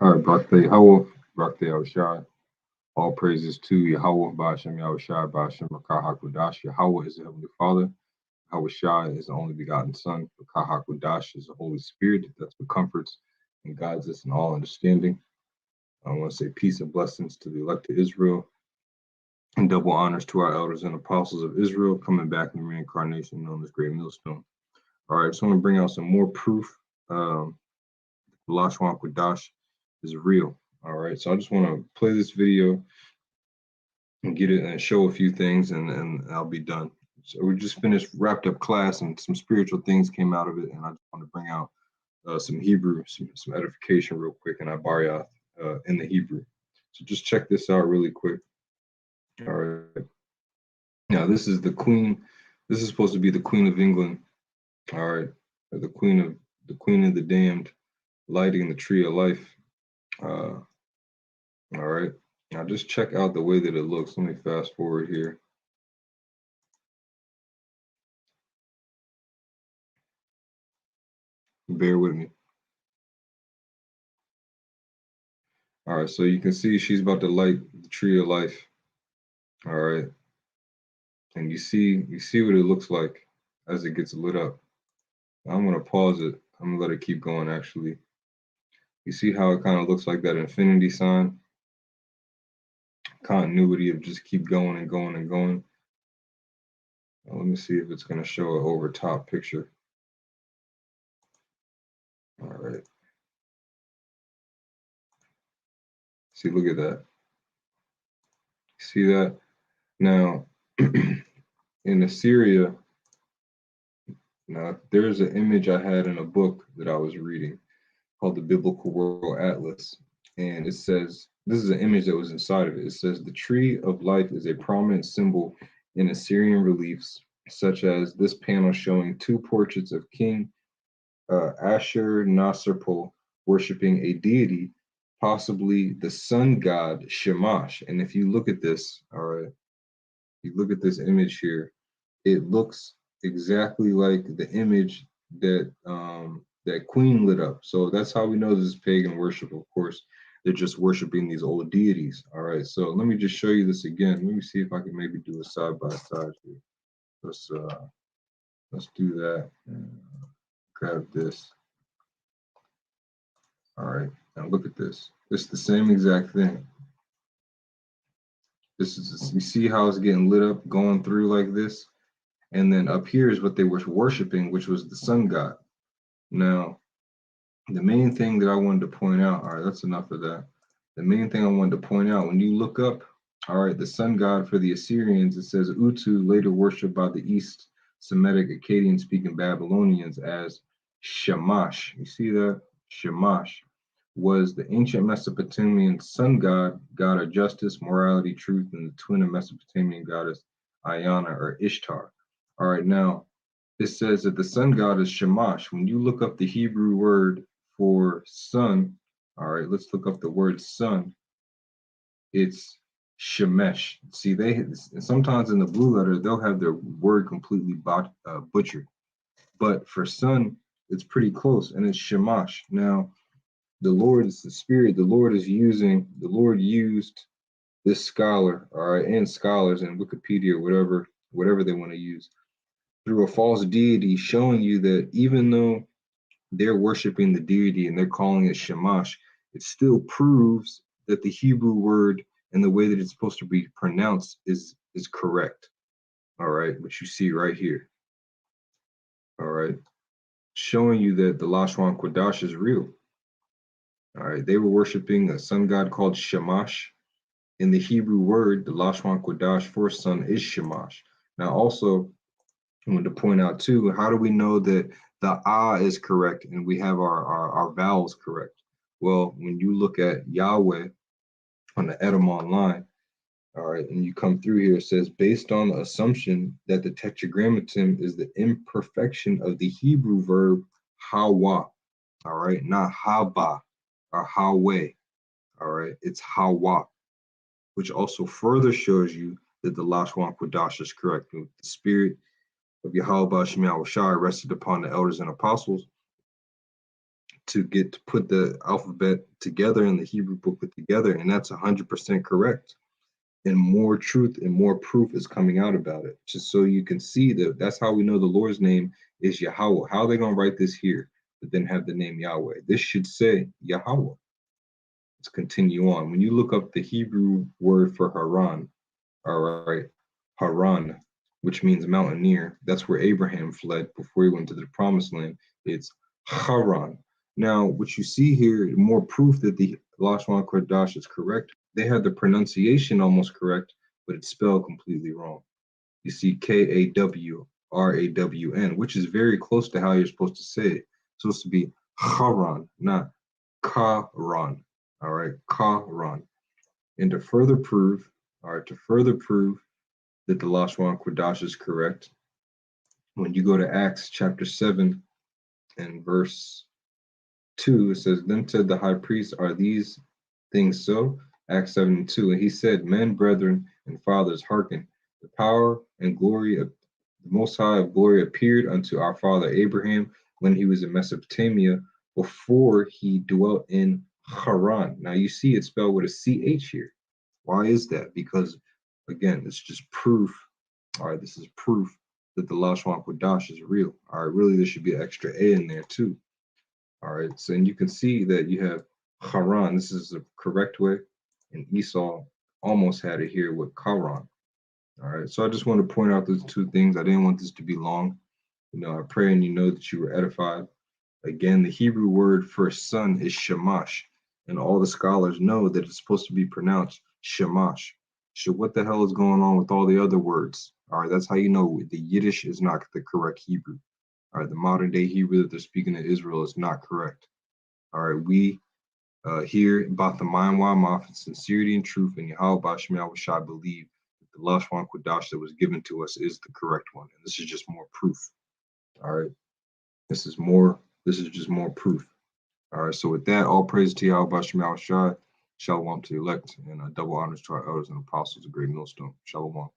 All right, Barak Yahweh, Barak Yahushai. All praises to Yahweh, Ba'ashem Yahushai, Ba'ashem Rakah HaKodash. Yahweh is the Heavenly Father. Yahushai is the only begotten Son. Rakah HaKodash is the Holy Spirit that's what comforts and guides us in all understanding. I want to say peace and blessings to the elect of Israel and double honors to our elders and apostles of Israel coming back in the reincarnation known as Great Millstone. All right, I just want to bring out some more proof. Lashawan Qadash is real. All right, so I just want to play this video and get it and show a few things, and I'll be done. So we just finished, wrapped up class, and some spiritual things came out of it, and I just want to bring out some Hebrew, some edification real quick, and I bar in the Hebrew. So just check this out really quick. All right. Now this is the Queen. This is supposed to be the Queen of England. All right, the Queen of the Damned, lighting the tree of life. All right. Now just check out the way that it looks. Let me fast forward here. Bear with me. All right, so you can see she's about to light the tree of life. All right. And you see what it looks like as it gets lit up. I'm gonna pause it. I'm gonna let it keep going actually. You see how it kind of looks like that infinity sign? Continuity of just keep going and going and going. Now, let me see if it's gonna show an over top picture. All right. See, look at that. See that? Now, in Assyria, now there's an image I had in a book that I was reading called the Biblical World Atlas. And it says, this is an image that was inside of it. It says, the tree of life is a prominent symbol in Assyrian reliefs, such as this panel showing two portraits of King Ashur-nasirpal worshiping a deity, possibly the sun god Shamash. And if you look at this, all right, you look at this image here, it looks exactly like the image that that Queen lit up. So that's how we know this is pagan worship. Of course, they're just worshiping these old deities. All right. So let me just show you this again. Let me see if I can maybe do a side by side here. Let's do that. Grab this. All right. Now look at this. It's the same exact thing. This is, you see how it's getting lit up, going through like this. And then up here is what they were worshiping, which was the sun god. Now, the main thing that I wanted to point out, all right, that's enough of that. The main thing I wanted to point out, when you look up, all right, the sun god for the Assyrians, it says Utu, later worshipped by the East Semitic Akkadian speaking Babylonians as Shamash. You see that? Shamash was the ancient Mesopotamian sun god, god of justice, morality, truth, and the twin of Mesopotamian goddess Ayana or Ishtar. All right, now it says that the sun god is Shamash. When you look up the Hebrew word for sun, all right, let's look up the word sun. It's Shemesh. See, they sometimes in the blue letter they'll have their word completely butchered, but for sun it's pretty close, and it's Shamash. Now, the Lord is the Spirit. The Lord used this scholar, all right, and scholars and Wikipedia, whatever they want to use, through a false deity, showing you that even though they're worshiping the deity and they're calling it Shamash, it still proves that the Hebrew word and the way that it's supposed to be pronounced is correct. All right, which you see right here. All right, showing you that the Lashawan Qadash is real. All right, they were worshiping a sun god called Shamash. In the Hebrew word, the Lashawan Qadash for sun is Shamash. Now, also, I want to point out too, how do we know that the ah is correct and we have our vowels correct? Well, when you look at Yahweh on the Edom line, all right, and you come through here, it says, based on the assumption that the tetragrammaton is the imperfection of the Hebrew verb hawa, all right, not haba or hawe, all right, it's hawa, which also further shows you that the Lashawan Qadash is correct. The spirit of Yahweh Shai rested upon the elders and apostles to put the alphabet together and the Hebrew booklet together, and that's 100% correct. And more truth and more proof is coming out about it, just so you can see that that's how we know the Lord's name is Yahweh. How are they going to write this here, but then have the name Yahweh? This should say Yahweh. Let's continue on. When you look up the Hebrew word for Haran, all right, Haran, which means mountaineer, that's where Abraham fled before he went to the promised land. It's Haran. Now, what you see here, more proof that the Lashawan Qadash is correct. They had the pronunciation almost correct, but it's spelled completely wrong. You see Kawrawn, which is very close to how you're supposed to say it. It's supposed to be Haran, not Karan. All right, Karan. And to further prove, that the Lashawan Qadash is correct, when you go to Acts chapter 7 and verse 2, it says, Then said the high priest, Are these things so? Acts 7:2. And he said, Men, brethren, and fathers, hearken. The power and glory of the Most High of glory appeared unto our father Abraham when he was in Mesopotamia, before he dwelt in Haran. Now you see it's spelled with a CH here. Why is that? Because, again, it's just proof. All right, this is proof that the Lashawan Qadash is real. All right, really, there should be an extra A in there too. All right, so and you can see that you have Haran. This is the correct way, and Esau almost had it here with Karan. All right, so I just want to point out those two things. I didn't want this to be long. I pray and you know that you were edified. Again, the Hebrew word for son is shamash, and all the scholars know that it's supposed to be pronounced shamash. So what the hell is going on with all the other words? All right, that's how you know the Yiddish is not the correct Hebrew. All right, the modern day Hebrew that they're speaking in Israel is not correct. All right, we here about the mind Wamath and sincerity and truth and Yahweh Bashem Yahushai believe that the Lashawan Qadash that was given to us is the correct one. And this is just more proof. All right. This is just more proof. All right. So with that, all praise to Yahweh Bashem Yahushai. Shalom to the elect, and double honors to our elders and apostles, a great millstone. Shalom.